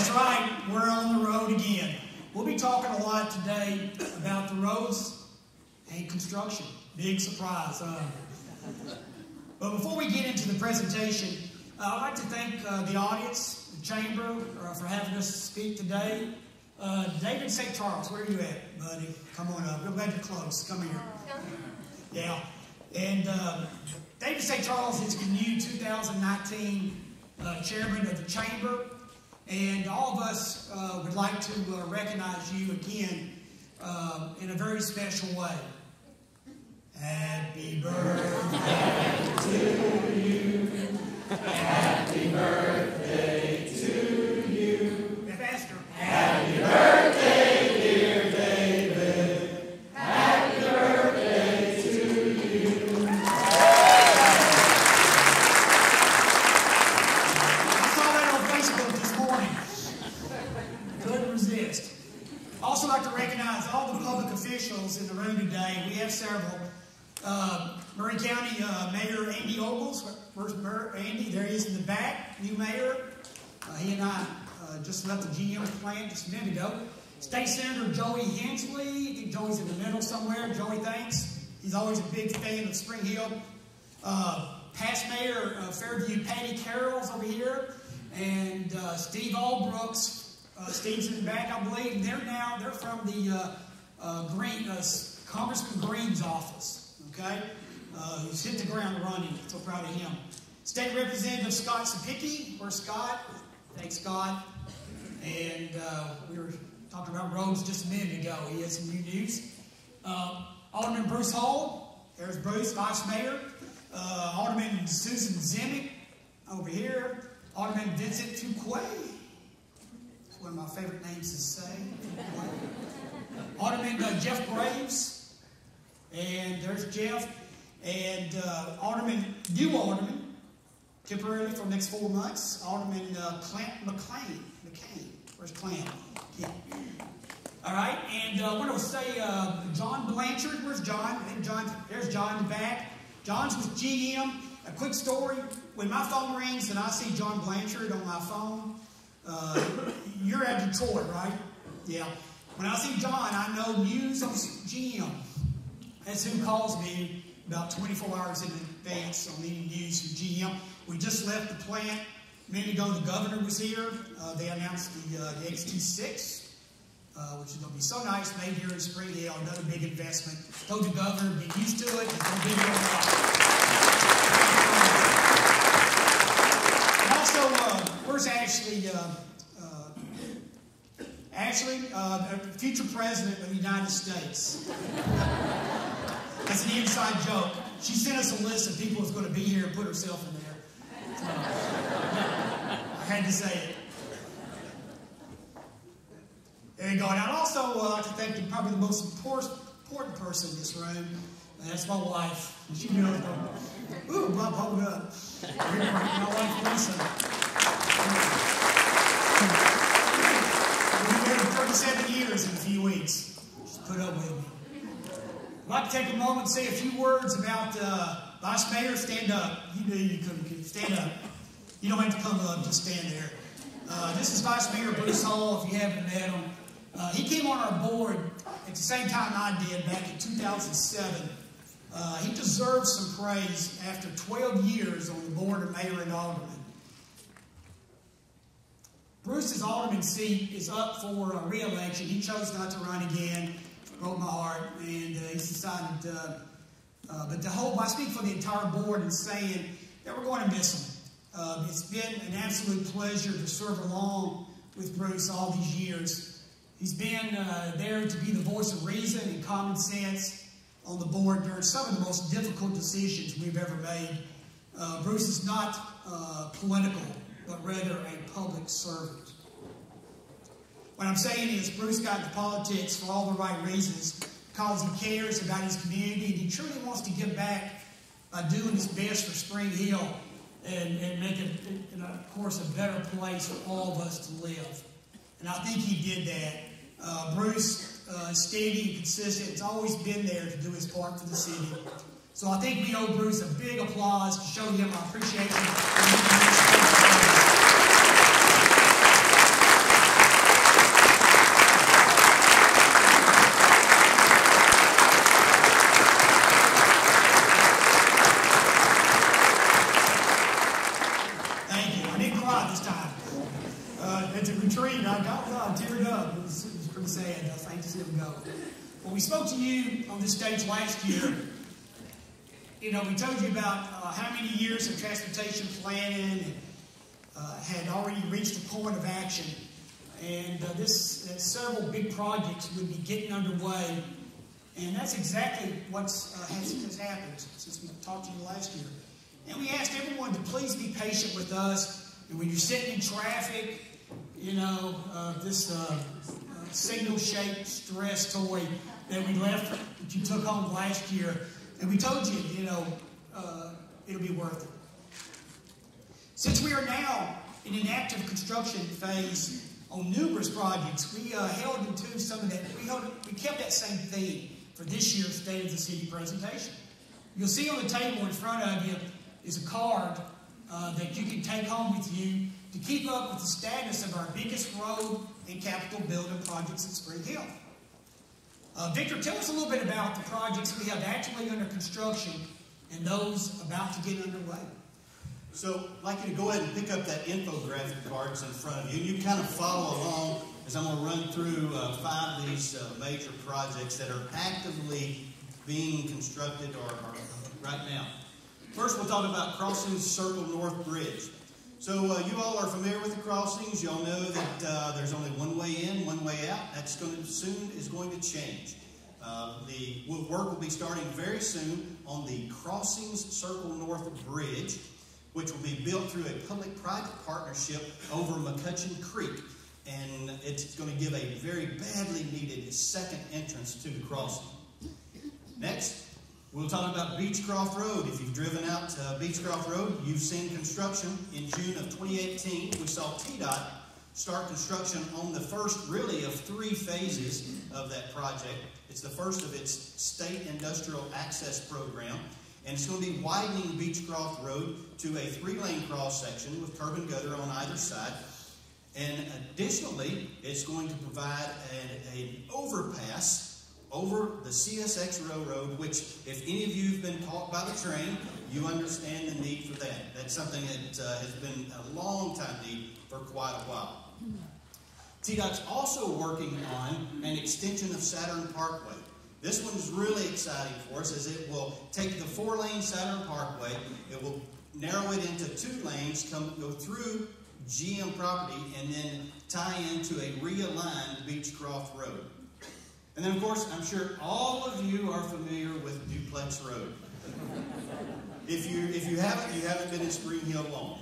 That's right, we're on the road again. We'll be talking a lot today about the roads and construction. Big surprise, huh? But before we get into the presentation, I'd like to thank the audience, the chamber, for having us speak today. David St. Charles, where are you at, buddy? Come on up. Real glad you're close. Come here. Yeah. And David St. Charles is the new 2019 chairman of the chamber. And all of us would like to recognize you again in a very special way. Happy birthday to you. Happy birthday to you. Faster. Happy birthday, dear David. Happy birthday to you. I saw that on Facebook this morning. Couldn't resist. Also like to recognize all the public officials in the room today. We have several. Murray County Mayor Andy Ogles. Where's Andy? There he is in the back. New mayor. He and I just left the GM plant just a minute ago. State Senator Joey Hensley. I think Joey's in the middle somewhere. Joey, thanks. He's always a big fan of Spring Hill. Past Mayor Fairview Patty Carroll's over here. And Steve Allbrooks. Steve's in the back, I believe. And they're from the Congressman Green's office. Okay? He's hit the ground running. So proud of him. State Representative Scott Sapicki. Where's Scott? Thanks, Scott. And we were talking about roads just a minute ago. He had some new news. Alderman Bruce Hall. There's Bruce, Vice Mayor. Alderman Susan Zimick over here. Alderman Vincent Fuquay. It's one of my favorite names to say. Alderman Jeff Graves. And there's Jeff. And new Alderman, temporarily for the next 4 months, Alderman McCain. Where's Clan? Yeah. All right, and I want to say John Blanchard. Where's John? There's John in the back. John's with GM. A quick story. When my phone rings and I see John Blanchard on my phone, you're at Detroit, right? Yeah. When I see John, I know news on GM. That's who calls me about 24 hours in advance on any news from GM. We just left the plant a minute ago. The governor was here. They announced the XT6, which is going to be so nice, made here in Spring Hill. Another big investment. Told the governor, get used to it. It's going to be here. And also, where's Ashley? Ashley, future president of the United States. That's an inside joke. She sent us a list of people who's going to be here and put herself in there. So, I had to say it. There you go. And I'd also like to thank probably the most important person in this room, and that's my wife. She knows. Ooh, Bob, hold it up. My wife, Lisa. We've been married 37 years in a few weeks. Just put up with me. I'd like to take a moment and say a few words about Vice Mayor. Stand up. You knew you couldn't. Stand up. You don't have to come up. Just stand there. This is Vice Mayor Bruce Hall, if you haven't met him. He came on our board at the same time I did back in 2007. He deserves some praise after 12 years on the board of Mayor and Alderman. Bruce's Alderman seat is up for re-election. He chose not to run again. Broke my heart, and he's decided, I speak for the entire board in saying that we're going to miss him. It's been an absolute pleasure to serve along with Bruce all these years. He's been there to be the voice of reason and common sense on the board during some of the most difficult decisions we've ever made. Bruce is not political, but rather a public servant. What I'm saying is Bruce got into politics for all the right reasons, because he cares about his community, and he truly wants to give back by doing his best for Spring Hill and make it, of course, a better place for all of us to live. And I think he did that. Bruce is steady and consistent. He's always been there to do his part for the city. So I think we owe Bruce a big applause to show him our appreciation. spoke to you on this stage last year, we told you about how many years of transportation planning had already reached the point of action. And that several big projects would be getting underway. And that's exactly what has happened since we talked to you last year. And we asked everyone to please be patient with us. And when you're sitting in traffic, this signal-shaped stress toy that we left, that you took home last year, and we told you, it'll be worth it. Since we are now in an active construction phase on numerous projects, we held into some of that. We kept that same theme for this year's State of the City presentation. You'll see on the table in front of you is a card that you can take home with you to keep up with the status of our biggest road and capital building projects at Spring Hill. Victor, tell us a little bit about the projects we have actually under construction and those about to get underway. So I'd like you to go ahead and pick up that infographic card that's in front of you. And you kind of follow along as I'm going to run through 5 of these major projects that are actively being constructed or right now. First, we'll talk about Crossings Circle North Bridge. So you all are familiar with the crossings. You all know that there's only one way in, one way out. That's soon is going to change. The work will be starting very soon on the Crossings Circle North Bridge, which will be built through a public-private partnership over McCutcheon Creek. And it's going to give a very badly needed second entrance to the crossing. Next, we'll talk about Beechcroft Road. If you've driven out Beechcroft Road, you've seen construction. In June of 2018, we saw TDOT start construction on the first, really, of 3 phases of that project. It's the first of its State Industrial Access Program. And it's going to be widening Beechcroft Road to a 3-lane cross-section with curb and gutter on either side. And additionally, it's going to provide an overpass over the CSX Railroad, which, if any of you have been taught by the train, you understand the need for that. That's something that has been a long time need for quite a while. TDOT's also working on an extension of Saturn Parkway. This one's really exciting for us, as it will take the 4-lane Saturn Parkway, it will narrow it into 2 lanes, go through GM property, and then tie into a realigned Beechcroft Road. And then, of course, I'm sure all of you are familiar with Duplex Road. If you haven't been in Spring Hill long.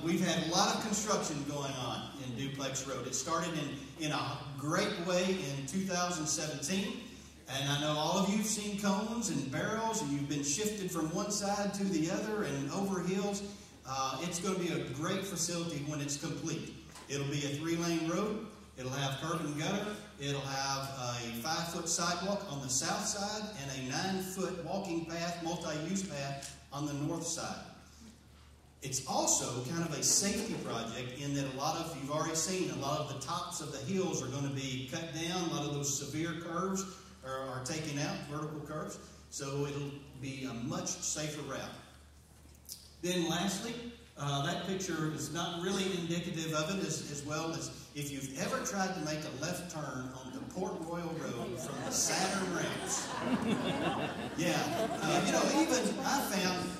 We've had a lot of construction going on in Duplex Road. It started in a great way in 2017. And I know all of you have seen cones and barrels, and you've been shifted from one side to the other and over hills. It's going to be a great facility when it's complete. It'll be a 3-lane road. It'll have curb and gutter. It'll have a 5-foot sidewalk on the south side and a 9-foot walking path, multi-use path on the north side. It's also kind of a safety project in that you've already seen, a lot of the tops of the hills are going to be cut down. A lot of those severe curves are taken out, vertical curves. So it'll be a much safer route. Then lastly, that picture is not really indicative of it as well as if you've ever tried to make a left turn on the Port Royal Road from the Saturn ramps. Yeah, even I found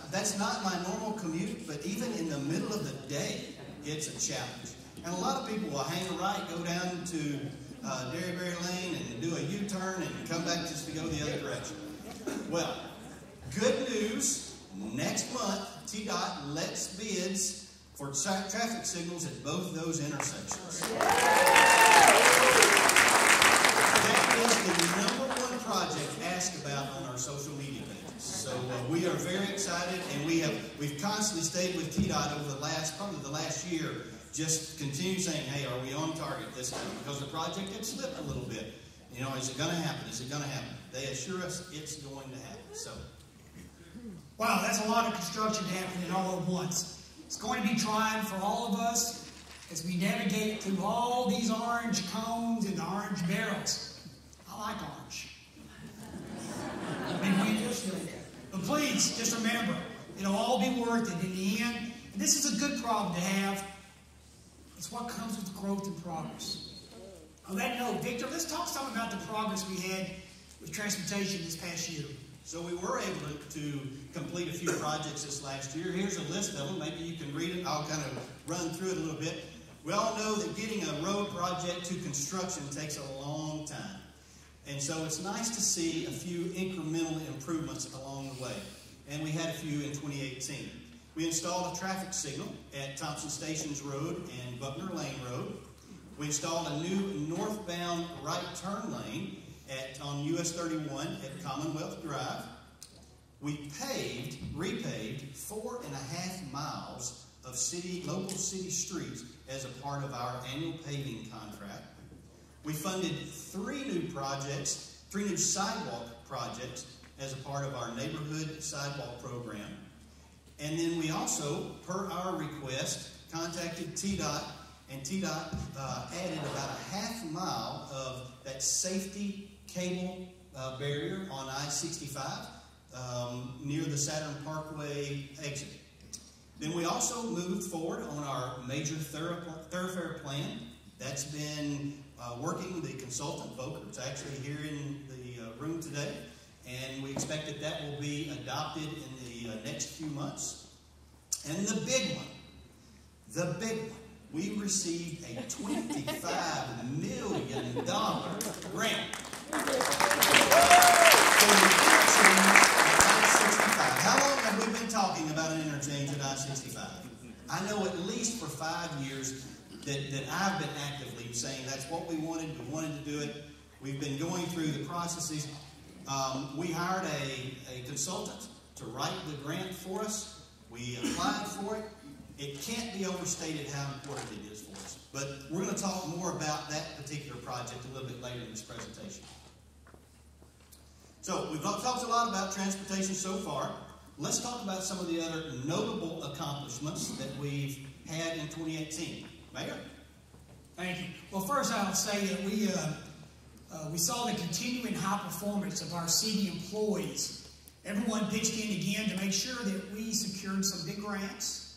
that's not my normal commute, but even in the middle of the day, it's a challenge. And a lot of people will hang a right, go down to Derryberry Lane and do a U-turn and come back just to go the other direction. Well, good news, next month, TDOT lets bids for traffic signals at both those intersections. That is the #1 project asked about on our social media pages. So we are very excited, and we've constantly stayed with TDOT over probably the last year, just continue saying, hey, are we on target this time? Because the project had slipped a little bit. Is it going to happen? Is it going to happen? They assure us it's going to happen. So. Wow, that's a lot of construction happening all at once. It's going to be trying for all of us as we navigate through all these orange cones and orange barrels. I like orange. But please, just remember, it'll all be worth it in the end. And this is a good problem to have. It's what comes with growth and progress. On that note, Victor, let's talk some about the progress we had with transportation this past year. So we were able to complete a few projects this last year. Here's a list of them. Maybe you can read it. I'll kind of run through it a little bit. We all know that getting a road project to construction takes a long time. And so it's nice to see a few incremental improvements along the way. And we had a few in 2018. We installed a traffic signal at Thompson Stations Road and Buckner Lane Road. We installed a new northbound right turn lane on US 31 at Commonwealth Drive. We repaved 4.5 miles of local city streets as a part of our annual paving contract. We funded three new sidewalk projects as a part of our neighborhood sidewalk program. And then we also, per our request, contacted TDOT, and TDOT added about a half mile of that safety cable barrier on I-65 near the Saturn Parkway exit. Then we also moved forward on our major thoroughfare plan. That's been working the consultant folk. It's actually here in the room today. And we expect that will be adopted in the next few months. And the big one, we received a $25 million grant for the interchange at I-65. How long have we been talking about an interchange at I-65? I know at least for 5 years that I've been actively saying that's what we wanted to do it. We've been going through the processes. We hired a consultant to write the grant for us. We applied for it. It can't be overstated how important it is for us. But we're going to talk more about that particular project a little bit later in this presentation. So we've talked a lot about transportation so far. Let's talk about some of the other notable accomplishments that we've had in 2018. Mayor? Thank you. Well, first I'll say that we saw the continuing high performance of our city employees. Everyone pitched in again to make sure that we secured some big grants.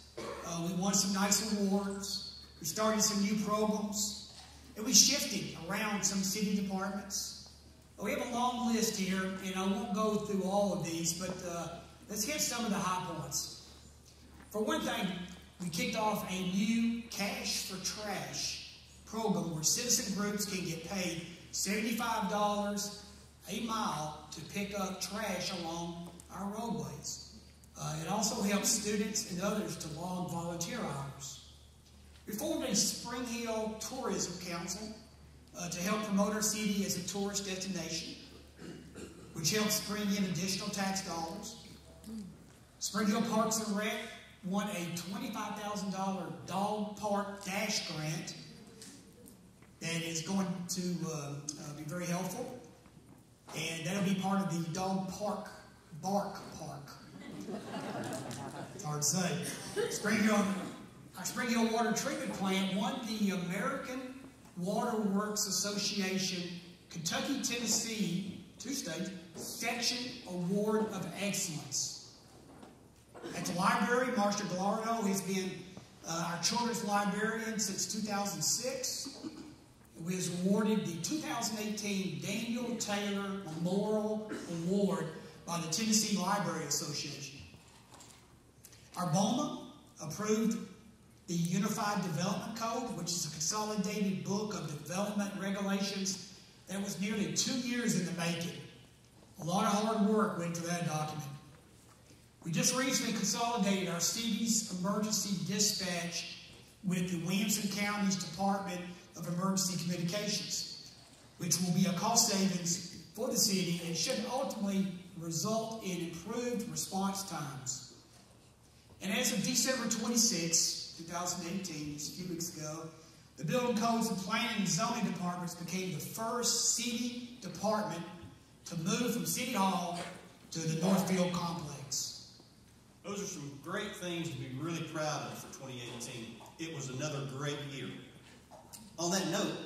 We won some nice awards. We started some new programs. And we shifted around some city departments. We have a long list here, and I won't go through all of these, but let's hit some of the high points. For one thing, we kicked off a new Cash for Trash program where citizen groups can get paid $75 a mile to pick up trash along our roadways. It also helps students and others to log volunteer hours. We formed a Spring Hill Tourism Council to help promote our city as a tourist destination, which helps bring in additional tax dollars. Spring Hill Parks and Rec won a $25,000 dog park dash grant that is going to be very helpful. And that'll be part of the dog park, bark park. It's hard to say. Our Spring Hill Water Treatment Plant won the American Water Works Association Kentucky, Tennessee, 2 states, Section Award of Excellence. At the library, Marcia Gallardo has been our children's librarian since 2006. We was awarded the 2018 Daniel Taylor Memorial Award by the Tennessee Library Association. Our BOMA approved the Unified Development Code, which is a consolidated book of development regulations that was nearly 2 years in the making. A lot of hard work went into that document. We just recently consolidated our city's emergency dispatch with the Williamson County's Department of Emergency Communications, which will be a cost savings for the city and should ultimately result in improved response times. And as of December 26, 2018, just a few weeks ago, the Building Codes and Planning and Zoning Departments became the first city department to move from City Hall to the Northfield complex. Those are some great things to be really proud of for 2018. It was another great year. On that note,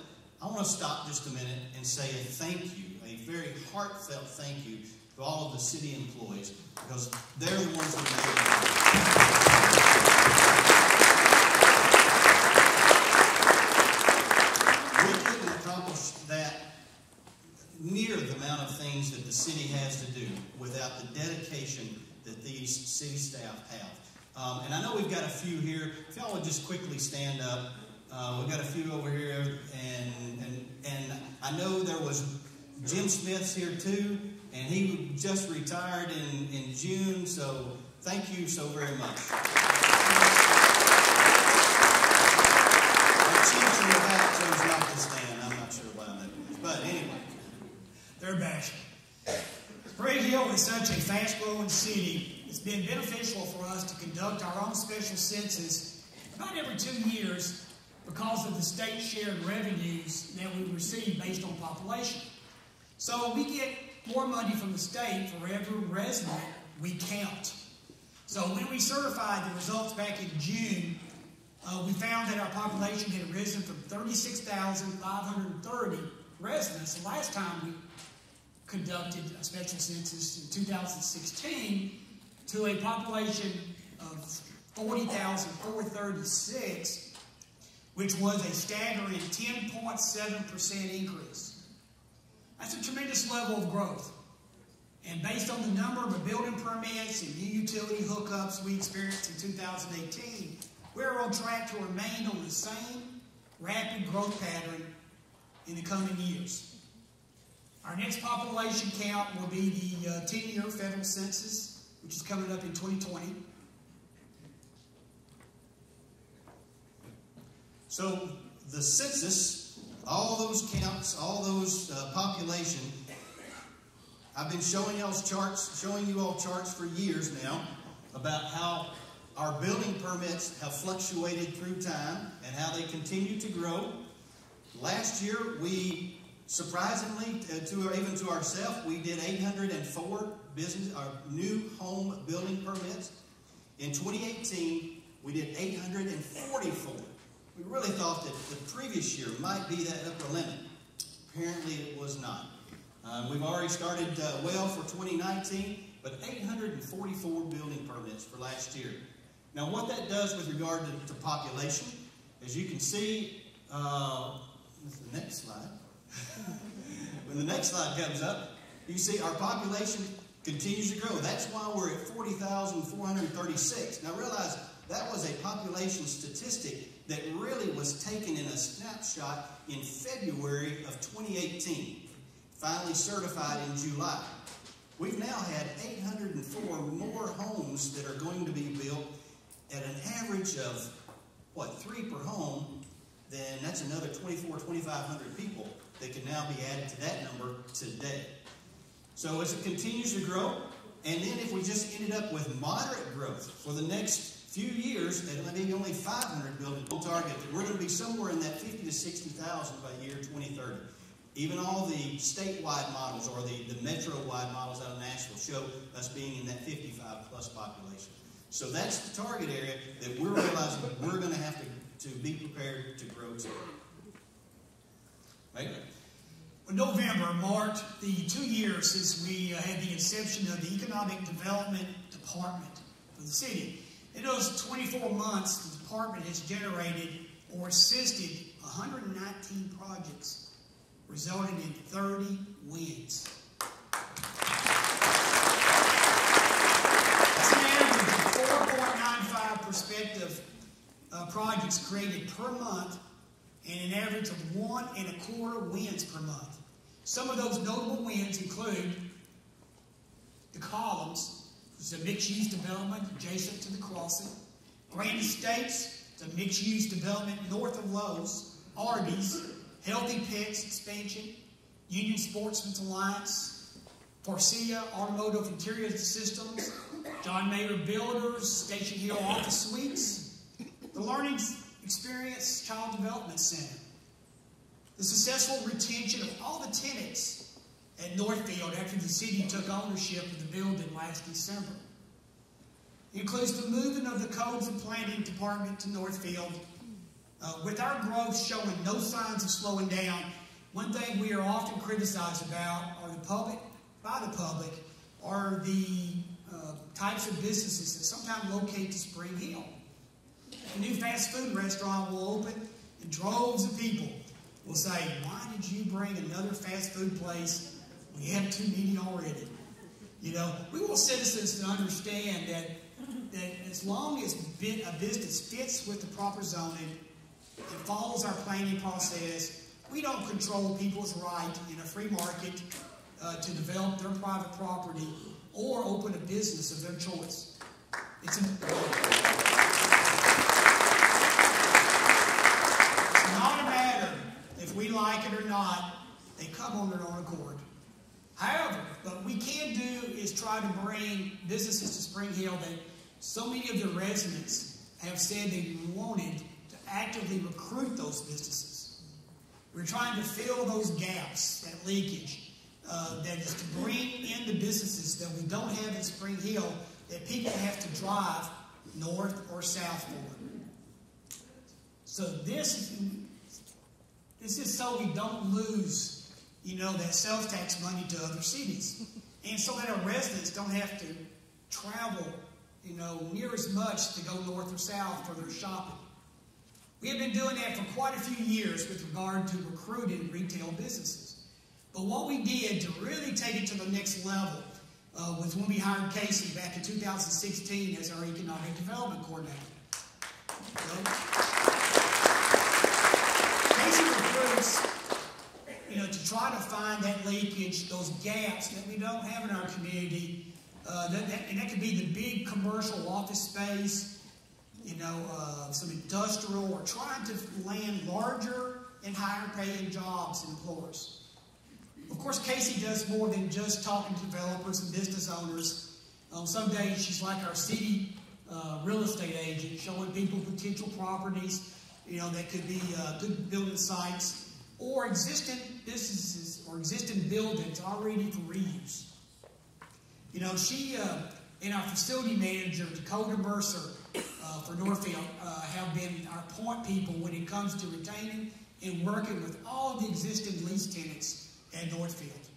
I want to stop just a minute and say a thank you, a very heartfelt thank you to all of the city employees, because they're the ones that made it. We didn't accomplish near the amount of things that the city has to do without the dedication that these city staff have. And I know we've got a few here. If y'all would just quickly stand up. We've got a few over here, and I know there was Jim Smith's here too, and he just retired in June, so thank you so very much. The chiefs in the back chose not to stand. I'm not sure why that is, but anyway. They're bashful. Spring Hill is such a fast-growing city. It's been beneficial for us to conduct our own special census about every 2 years because of the state shared revenues that we receive based on population. So we get more money from the state for every resident we count. So when we certified the results back in June, we found that our population had risen from 36,530 residents the last time we conducted a special census in 2016 to a population of 40,436, which was a staggering 10.7% increase. That's a tremendous level of growth. And based on the number of building permits and new utility hookups we experienced in 2018, we're on track to remain on the same rapid growth pattern in the coming years. Our next population count will be the 10-year federal census, which is coming up in 2020. So the census, all those counts, all those population, I've been showing you all charts for years now about how our building permits have fluctuated through time and how they continue to grow. Last year, we surprisingly, even to ourselves, we did 804 new home building permits. In 2018, we did 844. We really thought that the previous year might be that upper limit. Apparently, it was not. We've already started well for 2019, but 844 building permits for last year. Now, what that does with regard to population, as you can see, the next slide. When the next slide comes up, you see our population continues to grow. That's why we're at 40,436. Now, realize that was a population statistic that really was taken in a snapshot in February of 2018. Finally certified in July. We've now had 804 more homes that are going to be built at an average of, 3 per home. Then that's another 2,500 people that can now be added to that number today. So as it continues to grow, and then if we just ended up with moderate growth for the next few years, at maybe only 500 buildings, we'll target that we're going to be somewhere in that 50 to 60,000 by year 2030. Even all the statewide models or the metro-wide models out of Nashville show us being in that 55-plus population. So that's the target area that we're realizing we're going to have to be prepared to grow to. Right? Well, November marked the 2 years since we had the inception of the Economic Development Department for the city. In those 24 months, the department has generated or assisted 119 projects, resulting in 30 wins. That's an average of 4.95 prospective projects created per month and an average of 1.25 wins per month. Some of those notable wins include the Columns, which is a mixed-use development adjacent to the crossing. Grand Estates, it's a mixed-use development north of Lowe's. Arby's, Healthy Pets expansion. Union Sportsman's Alliance. Forcia Automotive Interior Systems. John Mayer Builders, Station Hill Office Suites. The Learning Experience Child Development Center. The successful retention of all the tenants at Northfield after the city took ownership of the building last December. It includes the movement of the Codes and Planning Department to Northfield. With our growth showing no signs of slowing down, one thing we are often criticized about are the public types of businesses that sometimes locate to Spring Hill. A new fast food restaurant will open, and droves of people will say, "Why did you bring another fast food place We have too many already. You know, we want citizens to understand that as long as a business fits with the proper zoning and follows our planning process, we don't control people's right in a free market to develop their private property or open a business of their choice. It's not a matter if we like it or not. They come on their own accord. However, what we can do is try to bring businesses to Spring Hill that so many of the residents have said they wanted to actively recruit those businesses. We're trying to fill those gaps, that leakage, that is to bring in the businesses that we don't have in Spring Hill that people have to drive north or south for. So this is so we don't lose, that sales tax money to other cities. And so that our residents don't have to travel, near as much to go north or south for their shopping. We have been doing that for quite a few years with regard to recruiting retail businesses. But what we did to really take it to the next level was when we hired Casey back in 2016 as our economic development coordinator. Casey recruits, to try to find that leakage, those gaps that we don't have in our community. And that could be the big commercial office space, some industrial, or trying to land larger and higher paying jobs and employers. Of course, Casey does more than just talking to developers and business owners. Some days she's like our city real estate agent, showing people potential properties, that could be good building sites or existing businesses or existing buildings already for reuse. She and our facility manager, Dakota Mercer, for Northfield, have been our point people when it comes to retaining and working with all of the existing lease tenants at Northfield.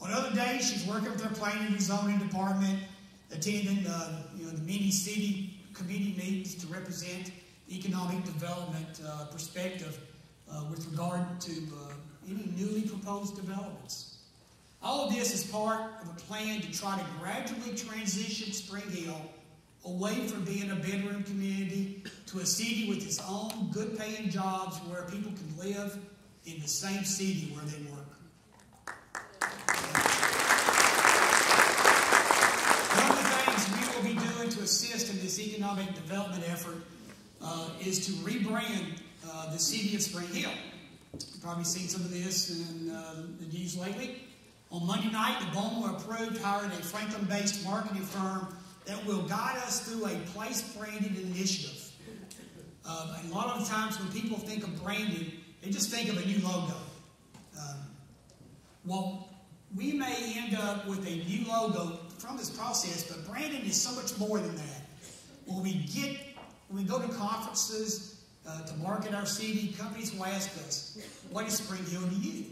On other days, she's working with our planning and zoning department, attending the mini city committee meetings to represent the economic development perspective with regard to any newly proposed developments. All of this is part of a plan to try to gradually transition Spring Hill away from being a bedroom community to a city with its own good-paying jobs where people can live in the same city where they work. One of the things we will be doing to assist in this economic development effort is to rebrand the city of Spring Hill. You've probably seen some of this in the news lately. On Monday night, the BOMA approved hiring a Franklin-based marketing firm that will guide us through a place-branded initiative. A lot of times when people think of branding, they just think of a new logo. Well, we may end up with a new logo from this process, but branding is so much more than that. When we go to conferences to market our city, companies will ask us, what is Spring Hill to you?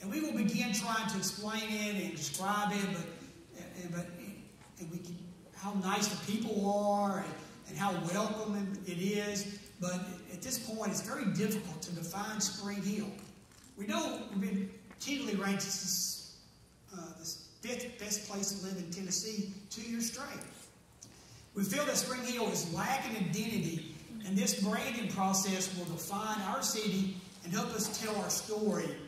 And we will begin trying to explain it and describe it, but how nice the people are and how welcoming it is. But at this point, it's very difficult to define Spring Hill. We know we've been repeatedly ranked as the 5th best place to live in Tennessee 2 years straight. We feel that Spring Hill is lacking identity, and this branding process will define our city and help us tell our story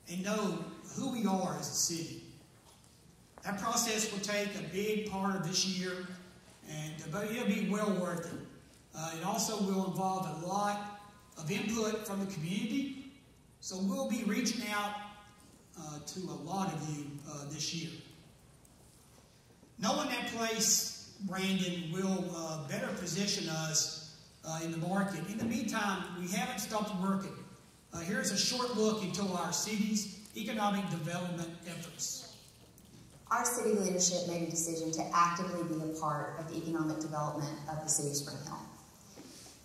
and know who we are as a city. That process will take a big part of this year, but it'll be well worth it. It also will involve a lot of input from the community, so we'll be reaching out to a lot of you this year. Knowing that place, Brandon, will better position us in the market. In the meantime, we haven't stopped working. Here's a short look into our city's economic development efforts. Our city leadership made a decision to actively be a part of the economic development of the city of Spring Hill.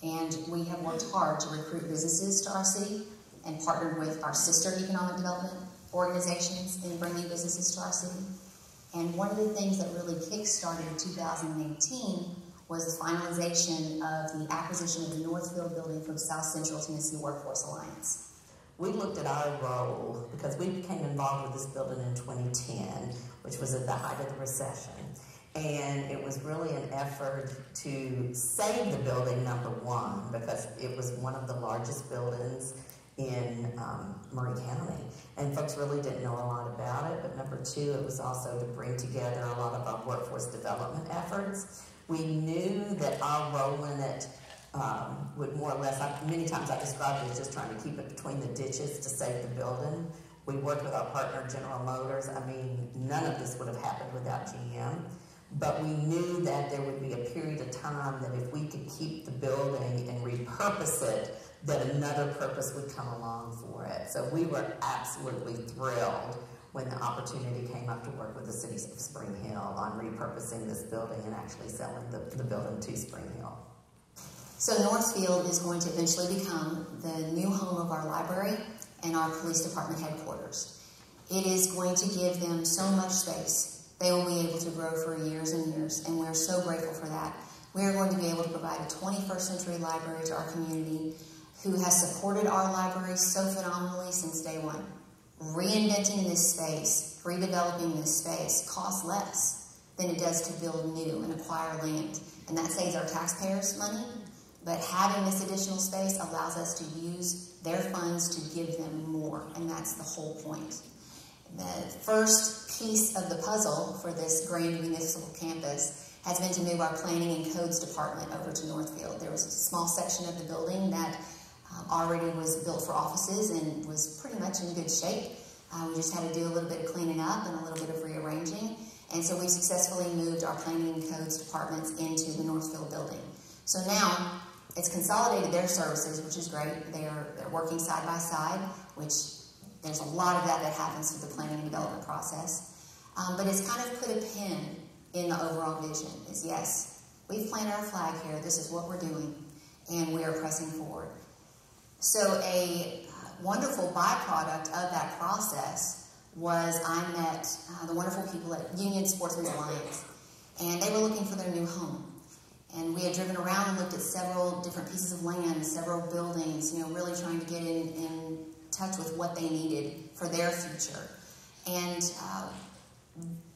And we have worked hard to recruit businesses to our city and partnered with our sister economic development organizations in bringing businesses to our city. And one of the things that really kick-started in 2018 was the finalization of the acquisition of the Northfield building from South Central Tennessee Workforce Alliance. we looked at our role, because we became involved with this building in 2010, which was at the height of the recession. And it was really an effort to save the building, number one, because it was one of the largest buildings in Murray County. And folks really didn't know a lot about it, but number two, it was also to bring together a lot of our workforce development efforts. We knew that our role in it would more or less, many times I described it as just trying to keep it between the ditches to save the building. We worked with our partner General Motors. I mean, none of this would have happened without GM. But we knew that there would be a period of time that if we could keep the building and repurpose it, that another purpose would come along for it. So we were absolutely thrilled when the opportunity came up to work with the city of Spring Hill on repurposing this building and actually selling the building to Spring Hill. So Northfield is going to eventually become the new home of our library and our police department headquarters. It is going to give them so much space. They will be able to grow for years and years, and we're so grateful for that. We are going to be able to provide a 21st century library to our community who has supported our library so phenomenally since day one. Reinventing this space, redeveloping this space costs less than it does to build new and acquire land. And that saves our taxpayers money, but having this additional space allows us to use their funds to give them more, and that's the whole point. The first piece of the puzzle for this grand municipal campus has been to move our planning and codes department over to Northfield. There was a small section of the building that already was built for offices and was pretty much in good shape. We just had to do a little bit of cleaning up and a little bit of rearranging. And so we successfully moved our planning and codes departments into the Northfield building. So now it's consolidated their services, which is great. They're working side by side, which there's a lot of that happens through the planning and development process. But it's kind of put a pin in the overall vision is, yes, we've planted our flag here, this is what we're doing, and we are pressing forward. So a wonderful byproduct of that process was I met the wonderful people at Union Sportsmen's Alliance, and they were looking for their new home. And we had driven around and looked at several different pieces of land, several buildings, really trying to get in touch with what they needed for their future. And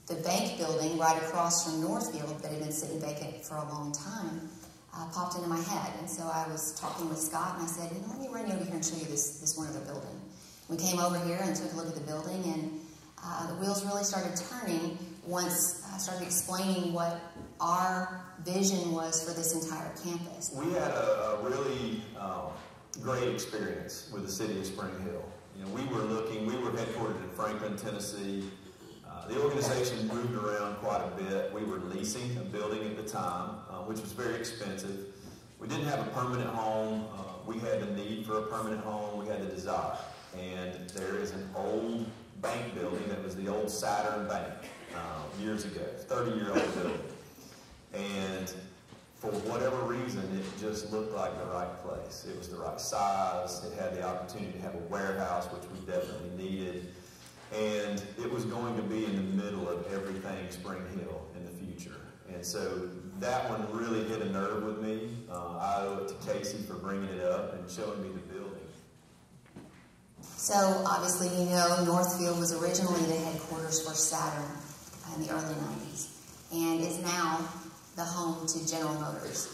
the bank building right across from Northfield that had been sitting vacant for a long time popped into my head. And so I was talking with Scott and I said, let me run you over here and show you this wonderful building. We came over here and took a look at the building, and the wheels really started turning once I started explaining what our vision was for this entire campus. We had a really great experience with the city of Spring Hill. We were headquartered in Franklin, Tennessee. The organization moved around quite a bit. We were leasing a building at the time, which was very expensive. We didn't have a permanent home. We had the need for a permanent home. We had the desire. And there is an old bank building that was the old Saturn Bank years ago, 30-year-old building. And for whatever reason, it just looked like the right place. It was the right size. It had the opportunity to have a warehouse, which we definitely needed. And it was going to be in the middle of everything Spring Hill in the future. And so that one really hit a nerve with me. I owe it to Casey for bringing it up and showing me the building. So obviously Northfield was originally the headquarters for Saturn in the early 90s and is now the home to General Motors.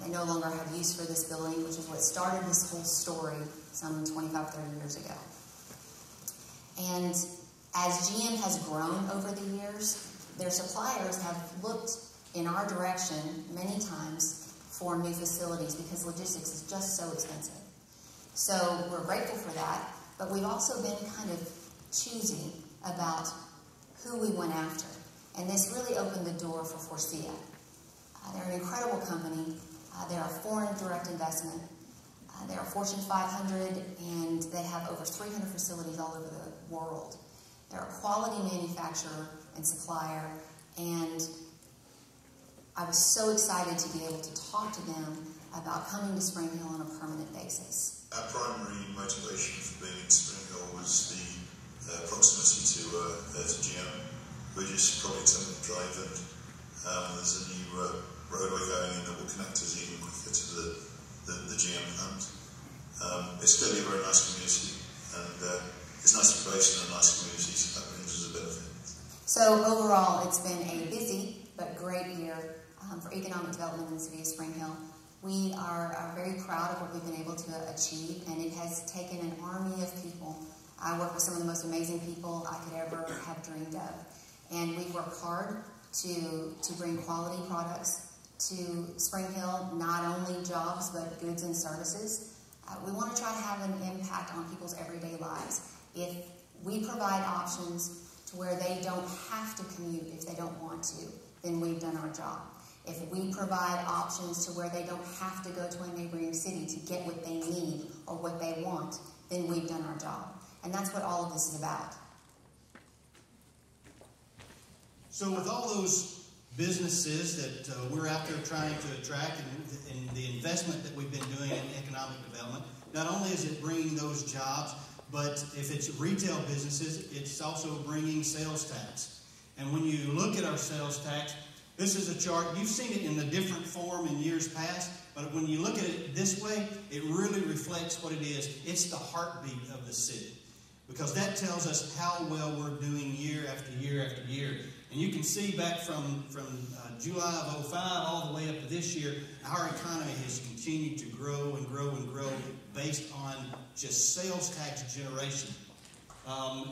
They no longer have use for this building, which is what started this whole story some 25, 30 years ago. And as GM has grown over the years, their suppliers have looked in our direction many times for new facilities because logistics is just so expensive. So we're grateful for that, but we've also been kind of choosy about who we went after. And this really opened the door for Forcia. They're an incredible company. They're a foreign direct investment. They're a Fortune 500, and they have over 300 facilities all over the world. They're a quality manufacturer and supplier, and I was so excited to be able to talk to them about coming to Spring Hill on a permanent basis. Our primary motivation for being in Spring Hill was the proximity to GM. We're just probably 10-minute drive, and there's a new roadway going in that will connect us even quicker to the GM plant. It's clearly a very nice community. and it's nice information and nice communities. That brings us a benefit. So overall, it's been a busy but great year for economic development in the city of Spring Hill. We are very proud of what we've been able to achieve, and it has taken an army of people. I work with some of the most amazing people I could ever have dreamed of. And we've worked hard to bring quality products to Spring Hill, not only jobs, but goods and services. We want to try to have an impact on people's everyday lives. If we provide options to where they don't have to commute if they don't want to, then we've done our job. If we provide options to where they don't have to go to a neighboring city to get what they need or what they want, then we've done our job. And that's what all of this is about. So with all those businesses that we're out there trying to attract and the investment that we've been doing in economic development, not only is it bringing those jobs, but if it's retail businesses, it's also bringing sales tax. And when you look at our sales tax, this is a chart. You've seen it in a different form in years past, but when you look at it this way, it really reflects what it is. It's the heartbeat of the city, because that tells us how well we're doing year after year after year. And you can see back from July of 05 all the way up to this year, our economy has continued to grow and grow and grow based on just sales tax generation.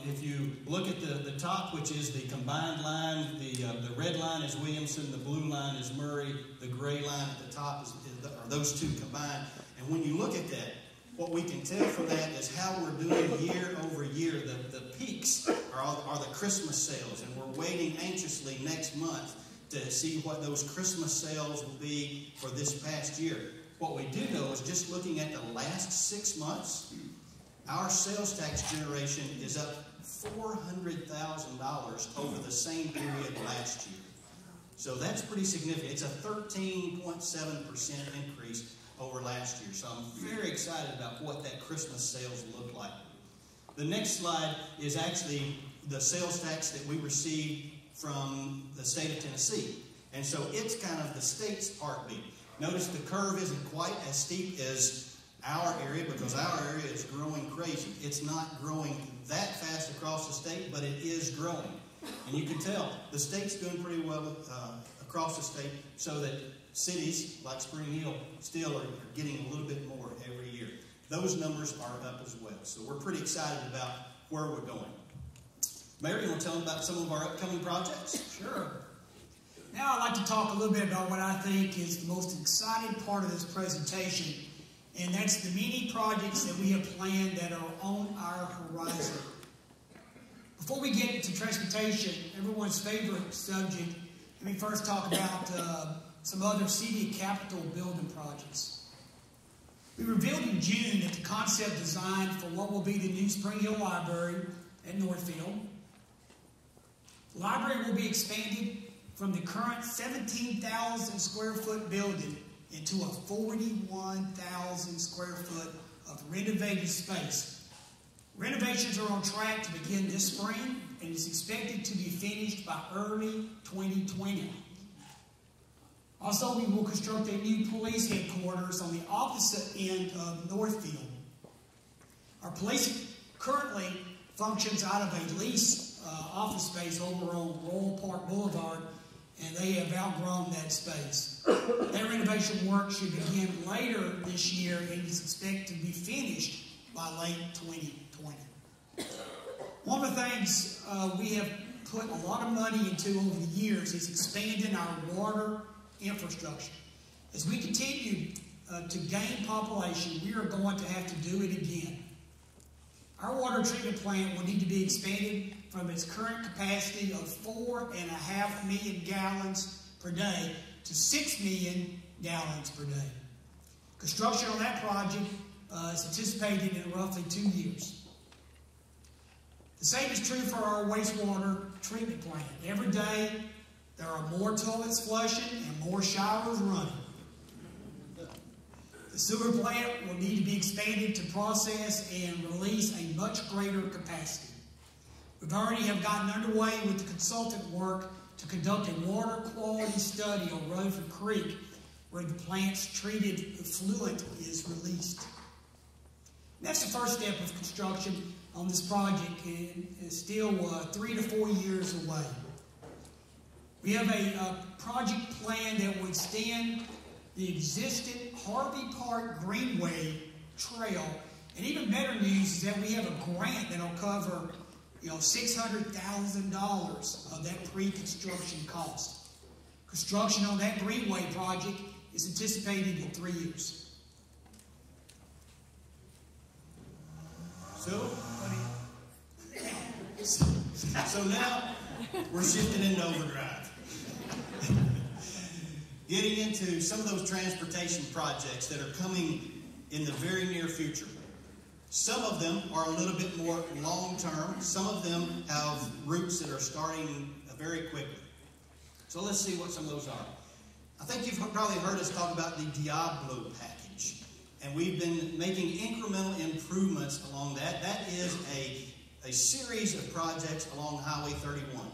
If you look at the top, which is the combined line, the red line is Williamson, the blue line is Murray, the gray line at the top are those two combined. And when you look at that, what we can tell from that is how we're doing year over year. The peaks are the Christmas sales, and we're waiting anxiously next month to see what those Christmas sales will be for this past year. What we do know is just looking at the last 6 months, our sales tax generation is up $400,000 over the same period last year. So that's pretty significant. It's a 13.7% increase over last year. So I'm very excited about what that Christmas sales look like. The next slide is actually the sales tax that we received from the state of Tennessee. And so it's kind of the state's heartbeat. Notice the curve isn't quite as steep as our area, because our area is growing crazy. It's not growing that fast across the state, but it is growing. And you can tell the state's doing pretty well across the state, so that cities like Spring Hill still are getting a little bit more every year. Those numbers are up as well. So we're pretty excited about where we're going. Mary, you want to tell them about some of our upcoming projects? Sure. Now I'd like to talk a little bit about what I think is the most exciting part of this presentation, and that's the many projects that we have planned that are on our horizon. Before we get into transportation, everyone's favorite subject, let me first talk about some other city capital building projects. We revealed in June that the concept design for what will be the new Spring Hill Library at Northfield. The library will be expanded from the current 17,000 square foot building into a 41,000 square foot of renovated space. Renovations are on track to begin this spring and is expected to be finished by early 2020. Also, we will construct a new police headquarters on the opposite end of Northfield. Our police currently functions out of a leased office space over on Royal Park Boulevard, and they have outgrown that space. That renovation work should begin later this year and is expected to be finished by late 2020. One of the things we have put a lot of money into over the years is expanding our water infrastructure. As we continue to gain population, we are going to have to do it again. Our water treatment plant will need to be expanded from its current capacity of 4.5 million gallons per day to 6 million gallons per day. Construction on that project is anticipated in roughly 2 years. The same is true for our wastewater treatment plant. Every day, there are more toilets flushing and more showers running. The sewer plant will need to be expanded to process and release a much greater capacity. We've already have gotten underway with the consultant work to conduct a water quality study on Rutherford Creek, where the plant's treated effluent is released. That's the first step of construction on this project, and it's still 3 to 4 years away. We have a project plan that will extend the existing Harvey Park Greenway Trail, and even better news is that we have a grant that will cover $600,000 of that pre-construction cost. Construction on that Greenway project is anticipated in 3 years. So now we're shifting into overdrive. Getting into some of those transportation projects that are coming in the very near future. Some of them are a little bit more long-term. Some of them have routes that are starting very quickly. So let's see what some of those are. I think you've probably heard us talk about the Diablo package. And we've been making incremental improvements along that. That is a series of projects along Highway 31.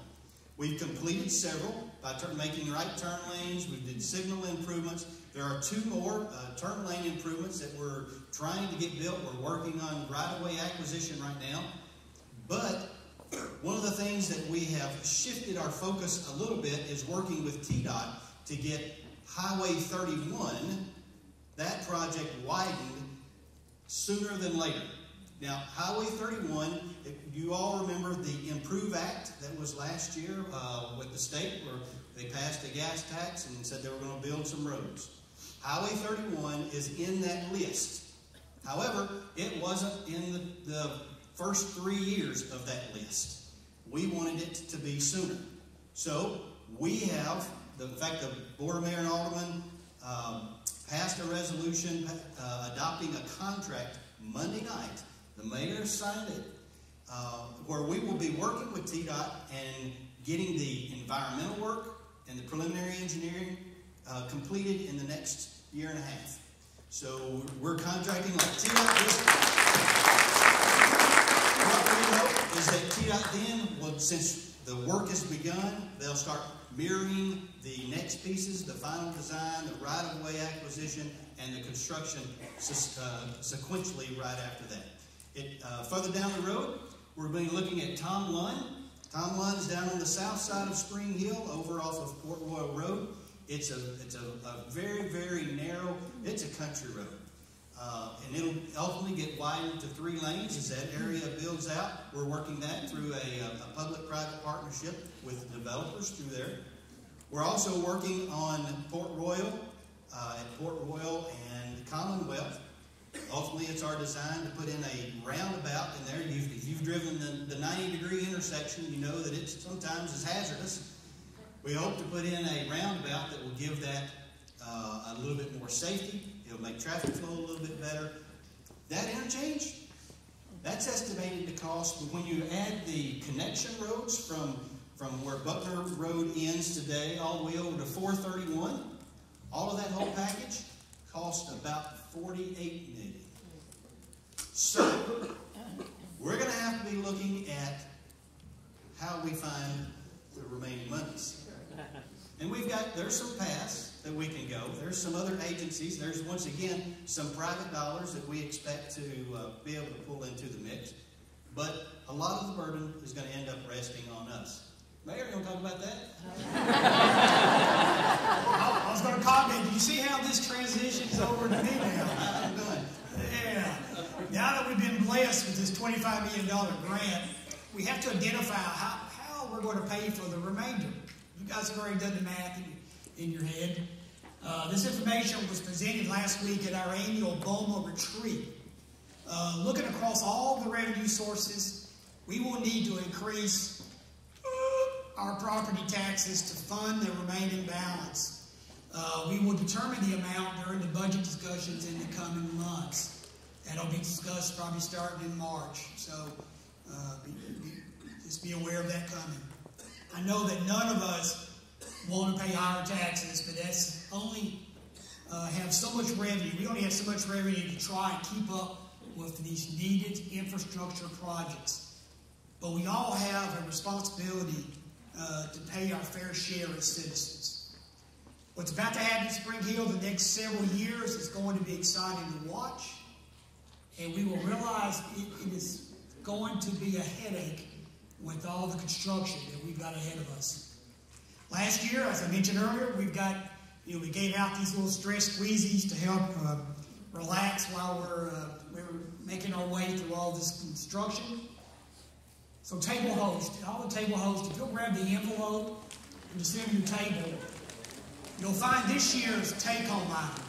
We've completed several by making right turn lanes. We did signal improvements. There are 2 more turn lane improvements that we're trying to get built. We're working on right-of-way acquisition right now. But one of the things that we have shifted our focus a little bit is working with TDOT to get Highway 31, that project, widened sooner than later. Now, Highway 31, you all remember the Improve Act that was last year with the state, where they passed a gas tax and said they were going to build some roads. Highway 31 is in that list. However, it wasn't in the first 3 years of that list. We wanted it to be sooner. So we have, in fact, the Board of Mayor and Aldermen passed a resolution adopting a contract Monday night. The mayor signed it, where we will be working with TDOT and getting the environmental work and the preliminary engineering completed in the next year and a half. So we're contracting like TDOT is. What we know is that TDOT then, since the work has begun, they'll start mirroring the next pieces, the final design, the right-of-way acquisition, and the construction sequentially right after that. Further down the road, we're going to be looking at Tom Lund. Tom Lund is down on the south side of Spring Hill, over off of Port Royal Road. It's a very, very narrow, it's a country road. And it'll ultimately get widened to 3 lanes as that area builds out. We're working that through a public-private partnership with developers through there. We're also working on Port Royal and Commonwealth. Ultimately, it's our design to put in a roundabout in there. If you've driven the 90-degree intersection, you know that it sometimes is hazardous. We hope to put in a roundabout that will give that a little bit more safety. It'll make traffic flow a little bit better. That interchange, that's estimated to cost, when you add the connection roads from where Buckner Road ends today all the way over to 431, all of that whole package cost about $48 million. So, we're going to have to be looking at how we find the remaining monies. And there's some paths that we can go. There's some other agencies. There's, once again, some private dollars that we expect to be able to pull into the mix. But a lot of the burden is going to end up resting on us. Mayor, you want to talk about that? I was going to comment. You see how this transitions over to me now? I'm done. Yeah. Now that we've been blessed with this $25 million grant, we have to identify how we're going to pay for the remainder. You guys have already done the math in your head. This information was presented last week at our annual BOMA retreat. Looking across all the revenue sources, we will need to increase our property taxes to fund the remaining balance. We will determine the amount during the budget discussions in the coming months. That'll be discussed probably starting in March. So just be aware of that coming. I know that none of us want to pay higher taxes, but that's only have so much revenue. We only have so much revenue to try and keep up with these needed infrastructure projects. But we all have a responsibility to pay our fair share as citizens. What's about to happen in Spring Hill the next several years is going to be exciting to watch. And we will realize it is going to be a headache with all the construction that we've got ahead of us. Last year, as I mentioned earlier, we gave out these little stress squeezies to help relax while we're making our way through all this construction. So table host, all the table hosts, if you'll grab the envelope and just send your table, you'll find this year's take-home item.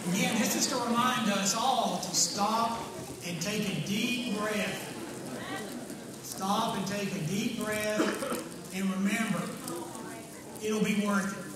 Again, this is to remind us all to stop and take a deep breath. Stop and take a deep breath, and remember, it'll be worth it.